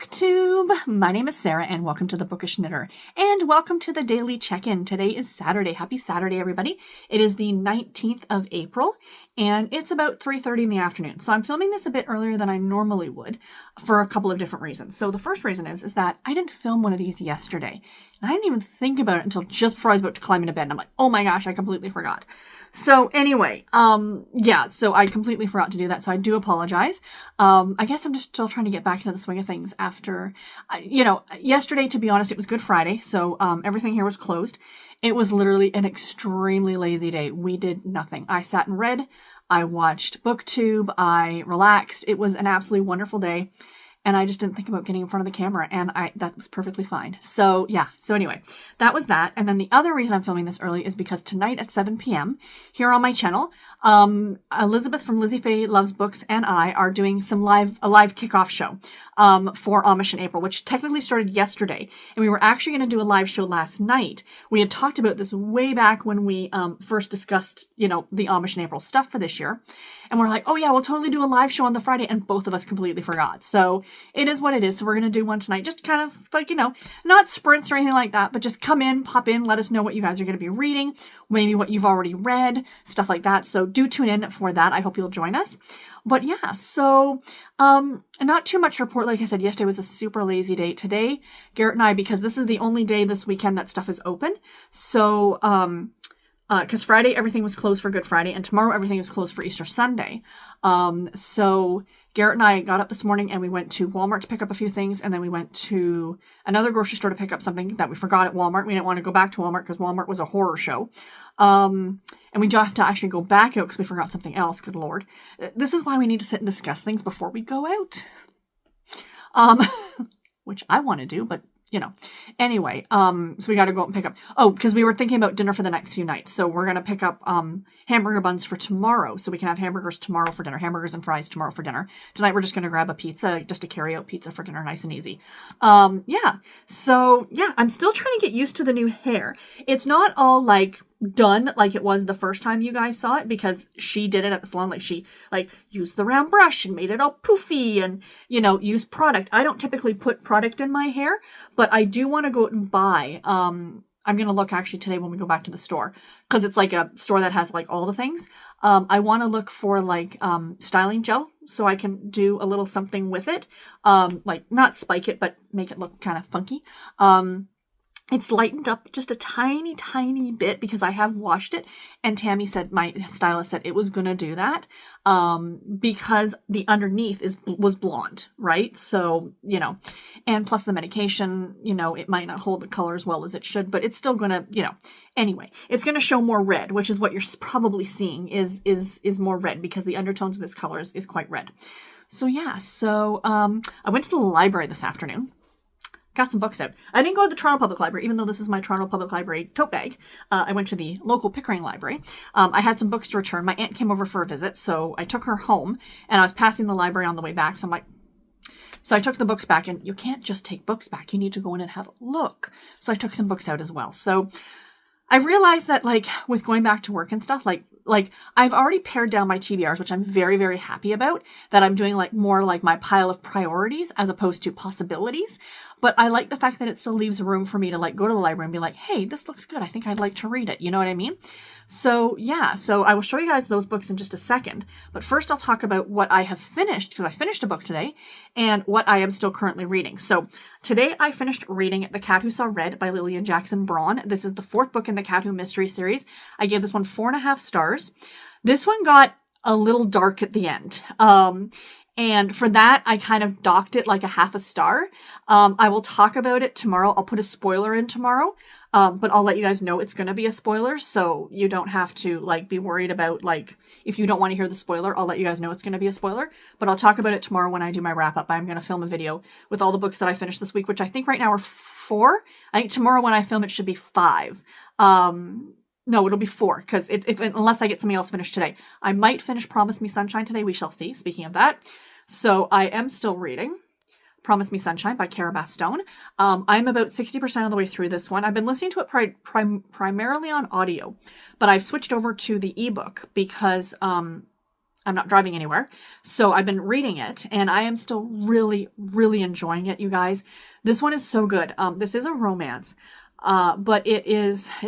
Booktube! My name is Sarah and welcome to The Bookish Knitter and welcome to the daily check-in. Today is Saturday. Happy Saturday, everybody. It is the 19th of April and it's about 3:30 in the afternoon. So I'm filming this a bit earlier than I normally would for a couple of different reasons. So the first reason is that I didn't film one of these yesterday and I didn't even think about it until just before I was about to climb into bed. And I'm like, oh my gosh, I completely forgot. So anyway, so I completely forgot to do that. So I do apologize. I guess I'm just still trying to get back into the swing of things after, yesterday, to be honest, it was Good Friday. So, everything here was closed. It was literally an extremely lazy day. We did nothing. I sat and read. I watched BookTube. I relaxed. It was an absolutely wonderful day. And I just didn't think about getting in front of the camera, and that was perfectly fine. So yeah, so anyway, that was that. And then the other reason I'm filming this early is because tonight at 7 p.m. here on my channel, Elizabeth from Lizzie Faye Loves Books and I are doing a live kickoff show for Amish in April, which technically started yesterday. And we were actually going to do a live show last night. We had talked about this way back when we first discussed, the Amish in April stuff for this year. And we're like, oh yeah, we'll totally do a live show on the Friday. And both of us completely forgot. So it is what it is. So we're going to do one tonight. Just kind of like, not sprints or anything like that, but just come in, pop in, let us know what you guys are going to be reading, maybe what you've already read, stuff like that. So do tune in for that. I hope you'll join us. But yeah, so not too much to report. Like I said, yesterday was a super lazy day. Today, Garrett and I, because this is the only day this weekend that stuff is open. So, because Friday, everything was closed for Good Friday, and tomorrow everything is closed for Easter Sunday. So Garrett and I got up this morning and we went to Walmart to pick up a few things, and then we went to another grocery store to pick up something that we forgot at Walmart. We didn't want to go back to Walmart because Walmart was a horror show. And we do have to actually go back out because we forgot something else. Good Lord. This is why we need to sit and discuss things before we go out. Which I want to do, but anyway, so we got to go out and pick up. Oh, because we were thinking about dinner for the next few nights. So we're going to pick up hamburger buns for tomorrow. So we can have hamburgers tomorrow for dinner, hamburgers and fries tomorrow for dinner. Tonight we're just going to grab a pizza, just a carry out pizza for dinner, nice and easy. So yeah, I'm still trying to get used to the new hair. It's not all like done like it was the first time you guys saw it, because she did it at the salon. Like she used the round brush and made it all poofy and used product. I don't typically put product in my hair, but I do want to go out and buy I'm going to look actually today when we go back to the store, because it's like a store that has like all the things. I want to look for like styling gel so I can do a little something with it. Like not spike it, but make it look kind of funky. It's lightened up just a tiny, tiny bit because I have washed it. And Tammy said, my stylist said it was going to do that because the underneath was blonde, right? So, and plus the medication, it might not hold the color as well as it should, but it's still going to, anyway, it's going to show more red, which is what you're probably seeing is more red because the undertones of this color is quite red. So yeah, I went to the library this afternoon. Got some books out. I didn't go to the Toronto Public Library, even though this is my Toronto Public Library tote bag. I went to the local Pickering Library. I had some books to return. My aunt came over for a visit, so I took her home, and I was passing the library on the way back, so I took the books back, and you can't just take books back. You need to go in and have a look. So I took some books out as well. So I've realized that, with going back to work and stuff, I've already pared down my TBRs, which I'm very, very happy about, that I'm doing, more like my pile of priorities as opposed to possibilities. But I like the fact that it still leaves room for me to, go to the library and be like, hey, this looks good. I think I'd like to read it. You know what I mean? So, yeah. So I will show you guys those books in just a second. But first, I'll talk about what I have finished, because I finished a book today, and what I am still currently reading. So today, I finished reading The Cat Who Saw Red by Lillian Jackson Braun. This is the fourth book in the Cat Who mystery series. I gave this one 4.5 stars. This one got a little dark at the end. And for that, I kind of docked it like a 0.5 star. I will talk about it tomorrow. I'll put a spoiler in tomorrow. But I'll let you guys know it's going to be a spoiler. So you don't have to be worried about if you don't want to hear the spoiler, I'll let you guys know it's going to be a spoiler. But I'll talk about it tomorrow when I do my wrap up. I'm going to film a video with all the books that I finished this week, which I think right now are 4. I think tomorrow when I film it should be 5. No, it'll be 4 because unless I get something else finished today. I might finish Promise Me Sunshine today. We shall see. Speaking of that. So I am still reading Promise Me Sunshine by Cara Bastone. I'm about 60% of the way through this one. I've been listening to it primarily on audio, but I've switched over to the ebook because I'm not driving anywhere. So I've been reading it, and I am still really, really enjoying it, you guys. This one is so good. This is a romance. But it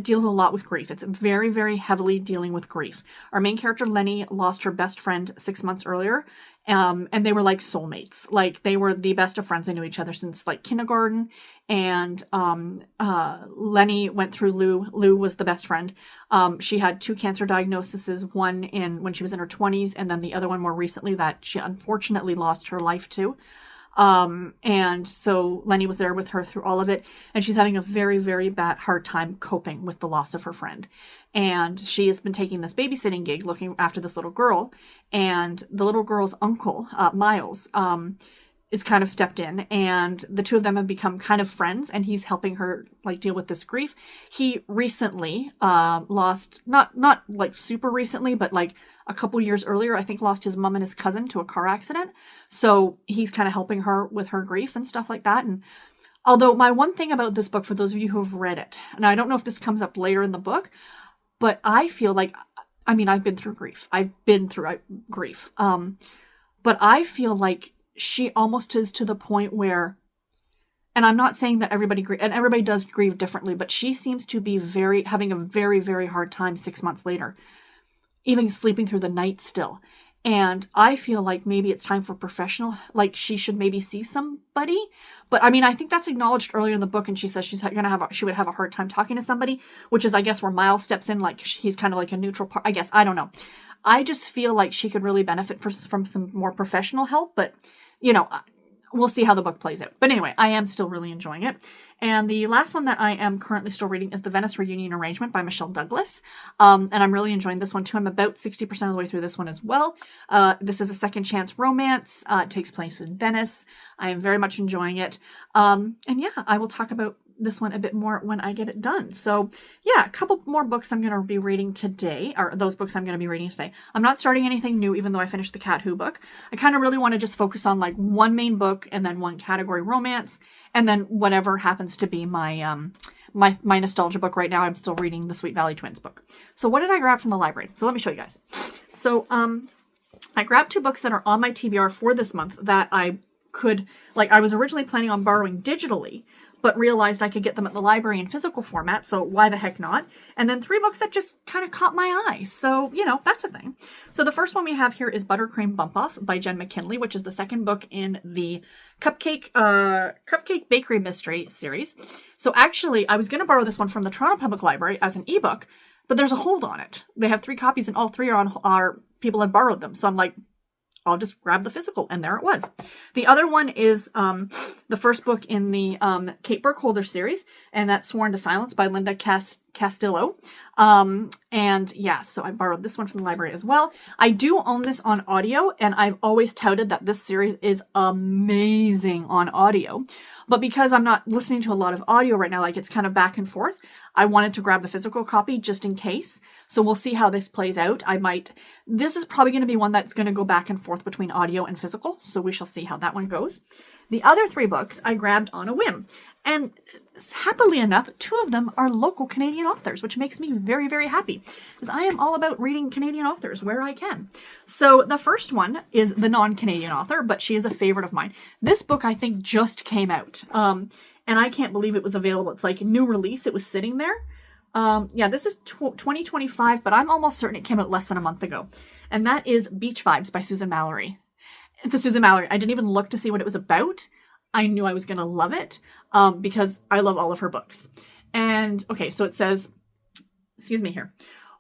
deals a lot with grief. It's very, very heavily dealing with grief. Our main character, Lenny, lost her best friend 6 months earlier. And they were like soulmates. Like, they were the best of friends. They knew each other since like kindergarten. And Lenny went through Lou. Lou was the best friend. She had 2 cancer diagnoses, one when she was in her 20s, and then the other one more recently that she unfortunately lost her life to. And so Lenny was there with her through all of it, and she's having a very, very hard time coping with the loss of her friend. And she has been taking this babysitting gig looking after this little girl, and the little girl's uncle, Miles, is kind of stepped in, and the two of them have become kind of friends, and he's helping her like deal with this grief. He recently lost, not like super recently, but like a couple years earlier, I think lost his mom and his cousin to a car accident. So he's kind of helping her with her grief and stuff like that. And although my one thing about this book, for those of you who have read it, and I don't know if this comes up later in the book, but I feel like, I mean, I've been through grief. But I feel like she almost is to the point where, and I'm not saying that everybody does grieve differently, but she seems to be having a very, very hard time 6 months later, even sleeping through the night still. And I feel like maybe it's time for professional, like she should maybe see somebody. But I mean, I think that's acknowledged earlier in the book, and she says she would have a hard time talking to somebody, which is, I guess, where Miles steps in, like he's kind of like a neutral part, I guess. I don't know. I just feel like she could really benefit from some more professional help, but we'll see how the book plays out. But anyway, I am still really enjoying it. And the last one that I am currently still reading is The Venice Reunion Arrangement by Michelle Douglas. And I'm really enjoying this one too. I'm about 60% of the way through this one as well. This is a second chance romance. It takes place in Venice. I am very much enjoying it. And yeah, I will talk about this one a bit more when I get it done. So yeah, a couple more books I'm going to be reading today, or those books I'm going to be reading today. I'm not starting anything new, even though I finished the Cat Who book. I kind of really want to just focus on like one main book and then one category romance, and then whatever happens to be my my nostalgia book right now. I'm still reading the Sweet Valley Twins book. So what did I grab from the library? So let me show you guys. So I grabbed 2 books that are on my TBR for this month that I was originally planning on borrowing digitally, but realized I could get them at the library in physical format, so why the heck not? And then 3 books that just kind of caught my eye, so, that's a thing. So the first one we have here is Buttercream Bump Off by Jen McKinley, which is the second book in the Cupcake Bakery Mystery series. So actually, I was going to borrow this one from the Toronto Public Library as an ebook, but there's a hold on it. They have 3 copies, and all 3 are people have borrowed them, so I'm like, I'll just grab the physical, and there it was. The other one is the first book in the Kate Burkholder series, and that's Sworn to Silence by Linda Castillo. And yeah, so I borrowed this one from the library as well. I do own this on audio, and I've always touted that this series is amazing on audio. But because I'm not listening to a lot of audio right now, like it's kind of back and forth, I wanted to grab the physical copy just in case. So we'll see how this plays out. This is probably going to be one that's going to go back and forth between audio and physical. So we shall see how that one goes. The other 3 books I grabbed on a whim. And happily enough, 2 of them are local Canadian authors, which makes me very, very happy, because I am all about reading Canadian authors where I can. So the first one is the non-Canadian author, but she is a favorite of mine. This book, I think, just came out, and I can't believe it was available. It's like new release. It was sitting there. Yeah, this is 2025, but I'm almost certain it came out less than a month ago. And that is Beach Vibes by Susan Mallory. It's a Susan Mallory. I didn't even look to see what it was about. I knew I was going to love it because I love all of her books. And okay, so it says, excuse me here.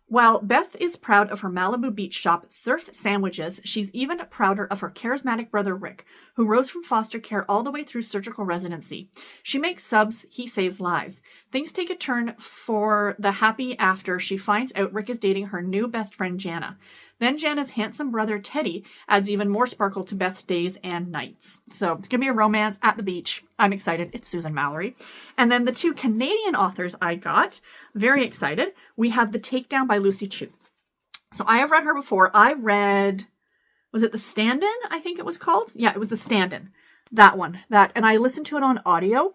While Beth is proud of her Malibu beach shop, Surf Sandwiches, she's even prouder of her charismatic brother Rick, who rose from foster care all the way through surgical residency. She makes subs, he saves lives. Things take a turn for the happy after she finds out Rick is dating her new best friend Jana. Then Jana's handsome brother Teddy adds even more sparkle to Beth's days and nights. So it's going to be a romance at the beach. I'm excited. It's Susan Mallory. And then the 2 Canadian authors I got, very excited. We have The Takedown by Lucy Chu. So I have read her before. I read, was it The Stand-In? I think it was called. Yeah, it was The Stand-In. That one. And I listened to it on audio.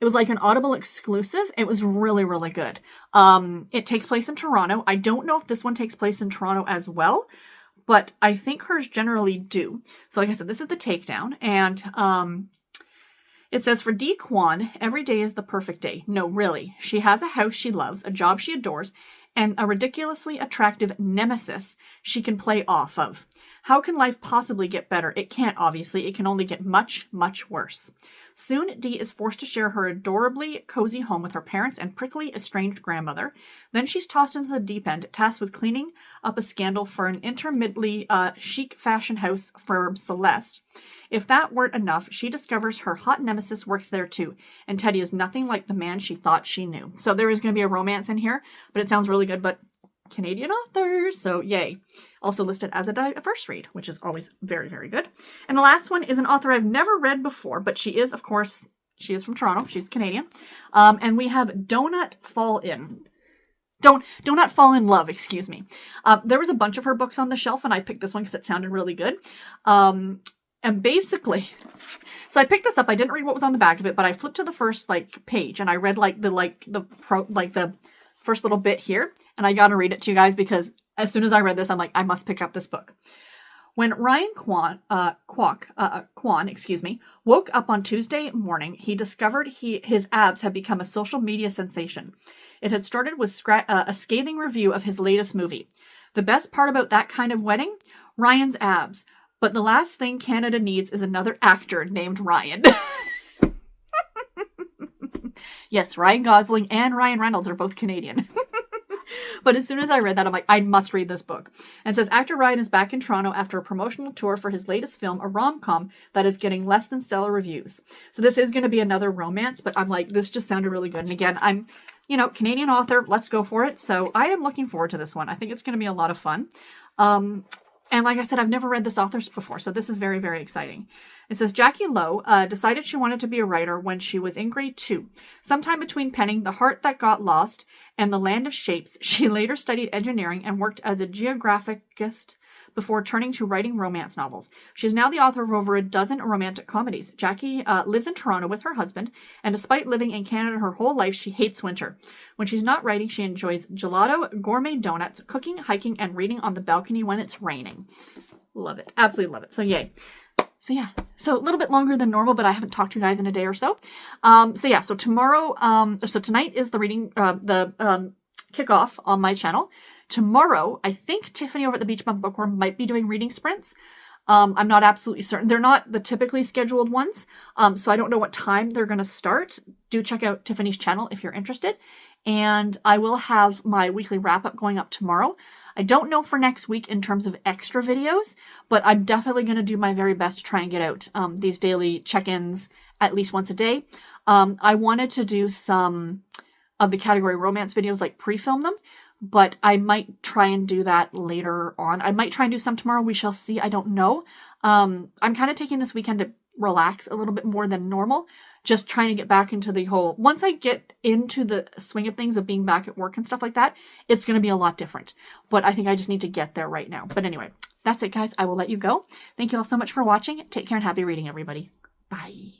It was like an Audible exclusive. It was really, really good. It takes place in Toronto. I don't know if this one takes place in Toronto as well, but I think hers generally do. So like I said, this is the takedown, and it says, for Dee Kwon, every day is the perfect day. No, really. She has a house she loves, a job she adores, and a ridiculously attractive nemesis she can play off of. How can life possibly get better? It can't, obviously. It can only get much, much worse. Soon, Dee is forced to share her adorably cozy home with her parents and prickly, estranged grandmother. Then she's tossed into the deep end, tasked with cleaning up a scandal for an intermittently chic fashion house firm, Celeste. If that weren't enough, she discovers her hot nemesis works there too, and Teddy is nothing like the man she thought she knew. So there is going to be a romance in here, but it sounds really good, but Canadian author, so yay. Also listed as a diverse read, which is always very, very good. And the last one is an author I've never read before, but she is, of course, she is from Toronto. She's Canadian. And we have Donut Fall In. Donut Fall in Love, excuse me. There was a bunch of her books on the shelf, and I picked this one because it sounded really good. And basically, so I picked this up. I didn't read what was on the back of it, but I flipped to the first page, and I read the first little bit here, and I gotta read it to you guys because as soon as I read this, I'm like, I must pick up this book. When Ryan Kwon woke up on Tuesday morning, he discovered his abs had become a social media sensation. It had started with a scathing review of his latest movie. The best part about that kind of wedding? Ryan's abs. But the last thing Canada needs is another actor named Ryan. Yes, Ryan Gosling and Ryan Reynolds are both Canadian. But as soon as I read that, I'm like, I must read this book. And it says, actor Ryan is back in Toronto after a promotional tour for his latest film, a rom-com that is getting less than stellar reviews. So this is going to be another romance, but I'm like, this just sounded really good. And again, I'm, Canadian author, let's go for it. So I am looking forward to this one. I think it's going to be a lot of fun. And like I said, I've never read this author before, so this is very, very exciting. It says, Jackie Lowe decided she wanted to be a writer when she was in grade 2. Sometime between penning The Heart That Got Lost and The Land of Shapes, she later studied engineering and worked as a geographicist before turning to writing romance novels. She is now the author of over a dozen romantic comedies. Jackie lives in Toronto with her husband, and despite living in Canada her whole life, she hates winter. When she's not writing, she enjoys gelato, gourmet donuts, cooking, hiking, and reading on the balcony when it's raining. Love it. Absolutely love it. So yay. So yeah, so a little bit longer than normal, but I haven't talked to you guys in a day or so. So tomorrow, so tonight is the reading, kickoff on my channel. Tomorrow, I think Tiffany over at the Beach Bum Bookworm might be doing reading sprints. I'm not absolutely certain. They're not the typically scheduled ones, so I don't know what time they're going to start. Do check out Tiffany's channel if you're interested. And I will have my weekly wrap-up going up tomorrow. I don't know for next week in terms of extra videos, but I'm definitely going to do my very best to try and get out these daily check-ins at least once a day. I wanted to do some of the category romance videos, like pre-film them, but I might try and do that later on. I might try and do some tomorrow. We shall see. I don't know. I'm kind of taking this weekend to relax a little bit more than normal. Just trying to get back into the whole, once I get into the swing of things of being back at work and stuff like that, it's going to be a lot different. But I think I just need to get there right now. But anyway, that's it, guys. I will let you go. Thank you all so much for watching. Take care and happy reading, everybody. Bye.